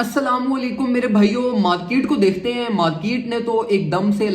अस्सलामुअलैकुम मेरे भाइयों। मार्केट को देखते हैं। मार्केट ने तो एकदम से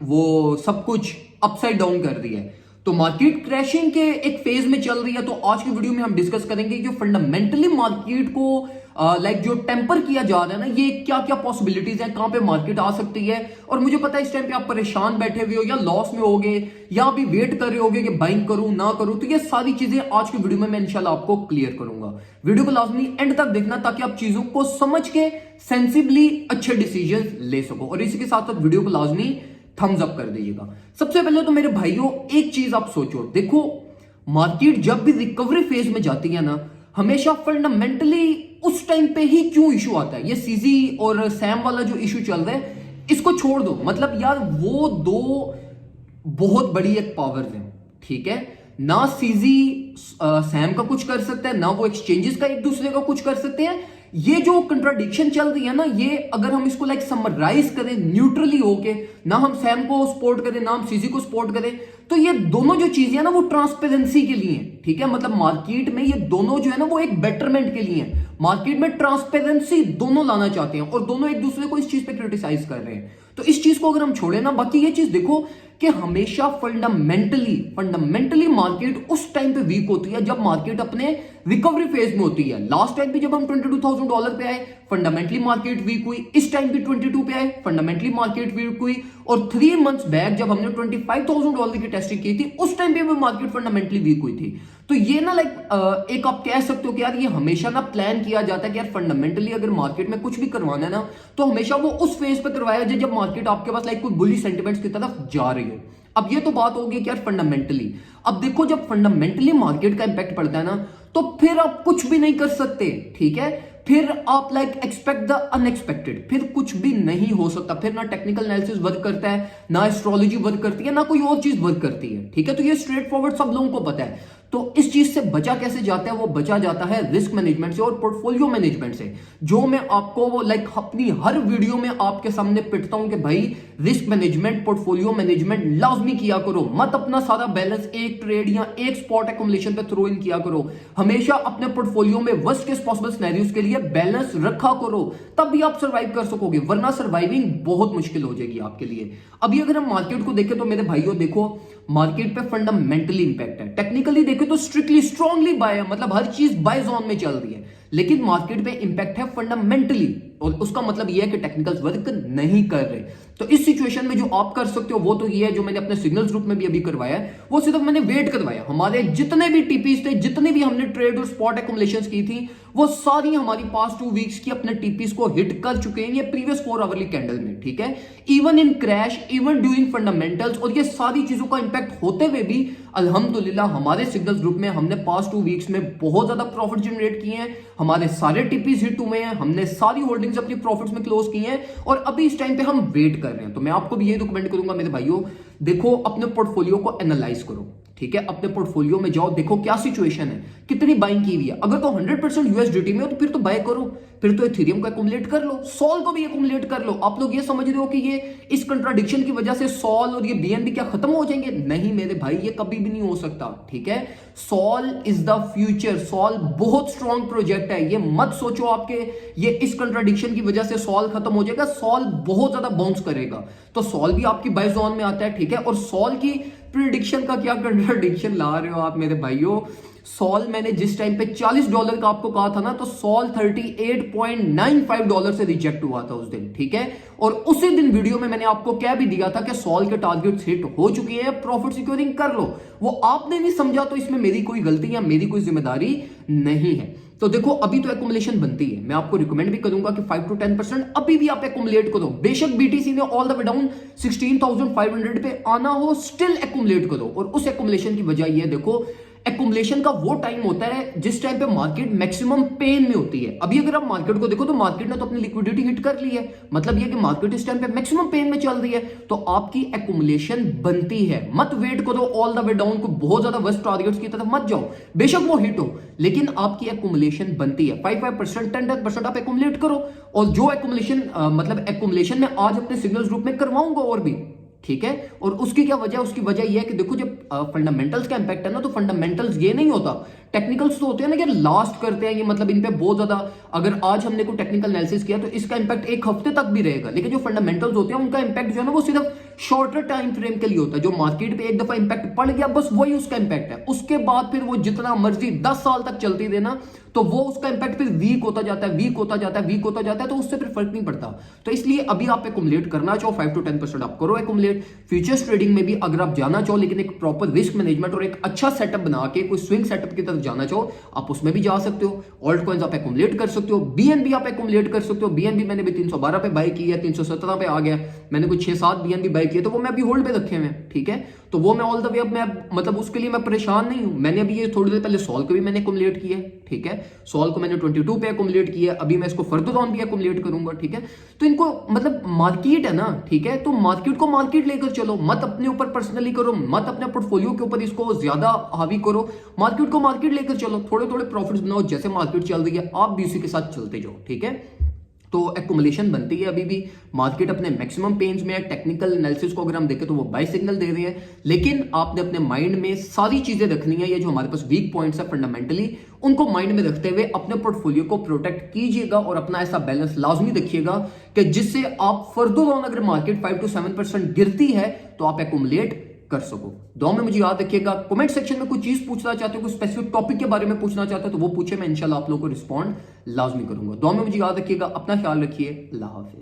वो सब कुछ अपसाइड डाउन कर दिया है। तो मार्केट क्रैशिंग के एक फेज में चल रही है। तो आज की वीडियो में हम डिस्कस करेंगे कि फंडामेंटली मार्केट को जो टेम्पर किया जा रहा है ना, ये क्या क्या पॉसिबिलिटीज है, कहां पे मार्केट आ सकती है। और मुझे पता है इस टाइम पे आप परेशान बैठे हुए हो या लॉस में होगे या अभी वेट कर रहे होगे कि बाइंग करूं ना करूं। तो ये सारी चीजें आज की वीडियो में मैं इंशाल्लाह आपको क्लियर करूंगा। वीडियो को लाजमी एंड तक देखना ताकि आप चीजों को समझ के सेंसिबली अच्छे डिसीजन ले सको। और इसी के साथ साथ वीडियो को लाजमी थम्स अप कर दीजिएगा। सबसे पहले तो मेरे भाइयों एक चीज आप सोचो, देखो मार्केट जब भी रिकवरी फेज में जाती है ना, हमेशा फंडामेंटली उस टाइम पे ही क्यों इशू आता है। ये सीजी और सैम वाला जो इशू चल रहा है इसको छोड़ दो। मतलब यार वो दो बहुत बड़ी एक पावर्स है, ठीक है ना। सीजी सैम का कुछ कर सकता है ना, वो एक्सचेंजेस का एक दूसरे का कुछ कर सकते हैं। ये जो कंट्राडिक्शन चल रही है ना, ये अगर हम इसको समराइज करें न्यूट्रली होके, ना हम सैम को सपोर्ट करें ना हम सीजी को सपोर्ट करें, तो ये दोनों जो चीजें है ना वो ट्रांसपेरेंसी के लिए है, ठीक है। मतलब मार्केट में ये दोनों जो है ना वो एक बेटरमेंट के लिए है। मार्केट में ट्रांसपेरेंसी दोनों लाना चाहते हैं और दोनों एक दूसरे को इस चीज पे क्रिटिसाइज कर रहे हैं। तो इस चीज को अगर हम छोड़े ना, बाकी ये चीज देखो कि हमेशा फंडामेंटली मार्केट उस टाइम पे वीक होती है जब मार्केट अपने रिकवरी फेज में होती है। लास्ट टाइम भी जब हम $22,000 पे आए, फंडामेंटली मार्केट वीक हुई। इस टाइम भी 22 पे आए, फंडामेंटली मार्केट वीक हुई। और 3 मंथ्स बैक जब हमने $25,000 की टेस्टिंग की थी, उस टाइम भी मार्केट फंडामेंटली वीक हुई थी। तो ये ना एक आप कह सकते हो कि यार ये हमेशा ना प्लान किया जाता है कि यार फंडामेंटली अगर मार्केट में कुछ भी करवाना है ना, तो हमेशा वो उस फेज पे करवाया जाए जब मार्केट आपके पास कोई बुली सेंटिमेंट्स की तरफ जा रही हो। अब ये तो बात होगी कि यार फंडामेंटली, अब देखो जब फंडामेंटली मार्केट का इंपैक्ट पड़ता है ना, तो फिर आप कुछ भी नहीं कर सकते, ठीक है। फिर आप एक्सपेक्ट द अनएक्सपेक्टेड, फिर कुछ भी नहीं हो सकता। फिर ना टेक्निकल एनालिसिस वर्क करता है, ना एस्ट्रोलॉजी वर्क करती है, ना कोई और चीज वर्क करती है, ठीक है। तो ये स्ट्रेट फॉरवर्ड सब लोगों को पता है। तो इस चीज से बचा कैसे जाता है? वो बचा जाता है रिस्क मैनेजमेंट से और पोर्टफोलियो मैनेजमेंट से, जो मैं आपको वो अपनी हर वीडियो में आपके सामने पिटता हूं कि भाई रिस्क मैनेजमेंट, पोर्टफोलियो मैनेजमेंट लाजमी किया करो। मत अपना सारा बैलेंस एक ट्रेड या एक स्पॉट एक्युमुलेशन पे थ्रो इन किया करो। हमेशा अपने पोर्टफोलियो में वर्स्ट केस पॉसिबल सिनेरियोज के लिए बैलेंस रखा करो, तब भी आप सर्वाइव कर सकोगे, वरना सर्वाइविंग बहुत मुश्किल हो जाएगी आपके लिए। अभी अगर हम मार्केट को देखें तो मेरे भाइयों देखो, मार्केट पे फंडामेंटली इंपैक्ट है। टेक्निकली देखें तो स्ट्रिक्टली स्ट्रांगली बाय है, मतलब हर चीज बाय जोन में चल रही है। लेकिन मार्केट पे इंपैक्ट है फंडामेंटली, और उसका मतलब यह है कि टेक्निकल्स वर्क नहीं कर रहे। तो इस सिचुएशन में जो आप कर सकते हो वो तो ये है, जो मैंने अपने सिग्नल्स ग्रुप में भी अभी करवाया है, वो सिर्फ मैंने वेट करवाया। हमारे जितने भी टीपीस थे, जितनी भी हमने ट्रेड और स्पॉट एक्युमुलेशंस की थी, वो सारी हमारी पास्ट 2 वीक्स की अपने टीपीस को हिट कर चुके हैं ये प्रीवियस 4 आवरली कैंडल में, ठीक है। Even in crash, even during fundamentals, और ये सारी चीजों का इंपैक्ट होते हुए भी अल्हम्दुलिल्लाह हमारे सिग्नल्स ग्रुप में हमने पास्ट 2 वीक्स में बहुत ज्यादा प्रॉफिट जनरेट किए हैं। हमारे सारे टीपीस हिट हुए हैं, हमने सारी होल्डिंग्स अपनी प्रॉफिट्स में क्लोज की हैं, और अभी इस टाइम पे हम वेट कर रहे हैं। तो मैं आपको भी ये रिकमेंड करूंगा मेरे भाइयों, देखो अपने पोर्टफोलियो को एनालाइज करो, ठीक है। अपने पोर्टफोलियो में जाओ, देखो क्या सिचुएशन है, कितनी बाइंग की हुई है। अगर तो 100% यूएसडीटी में हो तो फिर तो बाय करो, फिर तो एथेरियम को एक्युमुलेट कर लो, सॉल को भी एक्युमुलेट कर लो। आप लोग ये समझ रहे हो कि ये इस कंट्राडिक्शन की वजह से सॉल और ये बीएनबी क्या खत्म हो जाएंगे? नहीं मेरे भाई, ये कभी भी नहीं हो सकता, ठीक है। Sol is the future, Sol बहुत स्ट्रॉन्ग प्रोजेक्ट है। ये मत सोचो आपके ये इस कंट्राडिक्शन की वजह से सॉल खत्म हो जाएगा। सॉल बहुत ज्यादा बाउंस करेगा, तो सॉल भी आपकी बाय जोन में आता है, ठीक है। और सॉल की प्रिडिक्शन का क्या कंट्राडिक्शन ला रहे हो आप मेरे भाइयों? सॉल मैंने जिस टाइम पे $40 का आपको कहा था ना, तो सॉल $38.95 से रिजेक्ट हुआ था उस दिन, ठीक है। और उसी दिन वीडियो में मैंने आपको क्या भी दिया था कि सॉल के टारगेट्स हिट हो चुके हैं, प्रॉफिट सिक्योरिंग कर लो। वो आपने नहीं समझा, तो इसमें मेरी कोई गलती या मेरी कोई जिम्मेदारी नहीं है। तो देखो अभी तो एक्युमुलेशन बनती है, मैं आपको रिकमेंड भी करूंगा कि 5 to 10% अभी भी आप एक्युमुलेट करो। बेशक बीटीसी ने ऑल द वे डाउन 16,500 पे आना हो, स्टिल एक्युमुलेट करो। और उस एक्युमुलेशन की वजह यह देखो, एक्युमुलेशन का वो टाइम होता है जिस टाइम पे मार्केट मैक्सिमम पेन में होती है। अभी अगर आप मार्केट को देखो तो मार्केट ने तो अपनी लिक्विडिटी हिट कर ली है, मतलब ये कि मार्केट इस टाइम पे मैक्सिमम पेन में चल रही है, तो आपकी एक्युमुलेशन बनती है। मत वेट करो ऑल द वे डाउन को, बहुत ज्यादा वर्स्ट टारगेट्स की तरफ मत जाओ, बेशक वो हिट हो, लेकिन आपकी एक्युमुलेशन बनती है। 5% 10% आप एक्युमुलेट करो। और जो एक्युमुलेशन मतलब एक्युमुलेशन में आज अपने सिग्नल्स ग्रुप में करवाऊंगा और भी, ठीक है। और उसकी क्या वजह? उसकी वजह यह है कि देखो जब फंडामेंटल्स का इंपैक्ट है ना, तो फंडामेंटल्स ये नहीं होता टेक्निकल्स तो होते हैं ना कि लास्ट करते हैं ये, मतलब इन पे बहुत ज्यादा, अगर आज हमने कोई टेक्निकल एनालिसिस किया तो इसका इंपैक्ट एक हफ्ते तक भी रहेगा, लेकिन जो फंडामेंटल्स होते हैं उनका इंपैक्ट जो है ना वो सिर्फ शॉर्टर टाइम फ्रेम के लिए होता है। जो मार्केट पे एक दफा इंपैक्ट पड़ गया बस वही उसका इंपैक्ट है, उसके बाद फिर वो जितना मर्जी 10 साल तक चलती देना तो वो उसका इंपैक्ट फिर वीक होता जाता है, वीक होता जाता है, वीक होता जाता है, तो उससे फिर फर्क नहीं पड़ता। तो इसलिए अभी आप एकुमुलेट करना चाहो 5 to 10% आप करो एकुमुलेट। फ्यूचर्स ट्रेडिंग में भी अगर आप जाना चाहो लेकिन एक प्रॉपर रिस्क मैनेजमेंट और एक अच्छा सेटअप बना के कोई स्विंग सेटअप की तरफ जाना चाहो आप उसमें भी जा सकते हो। ऑल्ट कॉइन्स आप एकुमुलेट कर सकते हो, बीएनबी आप एकुमुलेट कर सकते हो। बीएनबी मैंने भी 312 पे बाय की है, 317 पे आ गया, मैंने कुछ 6-7 बीएनबी बाय किए तो वो मैं अभी होल्ड पे रखे हुए हैं, ठीक है। तो वो मैं ऑल द वे अब मैं मतलब उसके लिए मैं परेशान नहीं हूं। मैंने अभी ये थोड़ी देर पहले सॉल को भी मैंने एकुमुलेट किया है, ठीक है। सॉल को मैंने 22 पे एकुमुलेट किया है, अभी मैं इसको फर्दर ऑन भी एकुमुलेट करूंगा, ठीक है। तो इनको मतलब मार्केट है ना, ठीक है, तो मार्केट को मार्केट लेकर चलो, मत अपने ऊपर पर्सनली करो, मत अपने पोर्टफोलियो के ऊपर इसको ज्यादा हावी करो, मार्केट को मार्केट लेकर चलो, थोड़े थोड़े प्रॉफिट्स बनाओ, जैसे मार्केट चल रही है आप भी उसी के साथ चलते जाओ, ठीक है। तो एक्युमुलेशन बनती है अभी भी, मार्केट अपने मैक्सिमम पेन्स में है। टेक्निकल एनालिसिस को अगर हम देखें तो वो बाय सिग्नल दे रहे हैं, लेकिन आपने अपने माइंड में सारी चीजें रखनी है। ये जो हमारे पास वीक पॉइंट्स है फंडामेंटली उनको माइंड में रखते हुए अपने पोर्टफोलियो को प्रोटेक्ट कीजिएगा और अपना ऐसा बैलेंस लाजमी रखिएगा कि जिससे आप फर्दर ऑन अगर मार्केट 5 to 7% गिरती है तो आप एक्युमुलेट कर सको। दुआ में मुझे याद रखिएगा। कमेंट सेक्शन में कुछ चीज पूछना चाहते हो, कोई स्पेसिफिक टॉपिक के बारे में पूछना चाहते हो तो वो पूछे, मैं इंशाल्लाह आप लोगों को रिस्पॉन्ड लाजमी करूंगा। दुआ में मुझे याद रखिएगा, अपना ख्याल रखिए, अल्लाह हाफिज।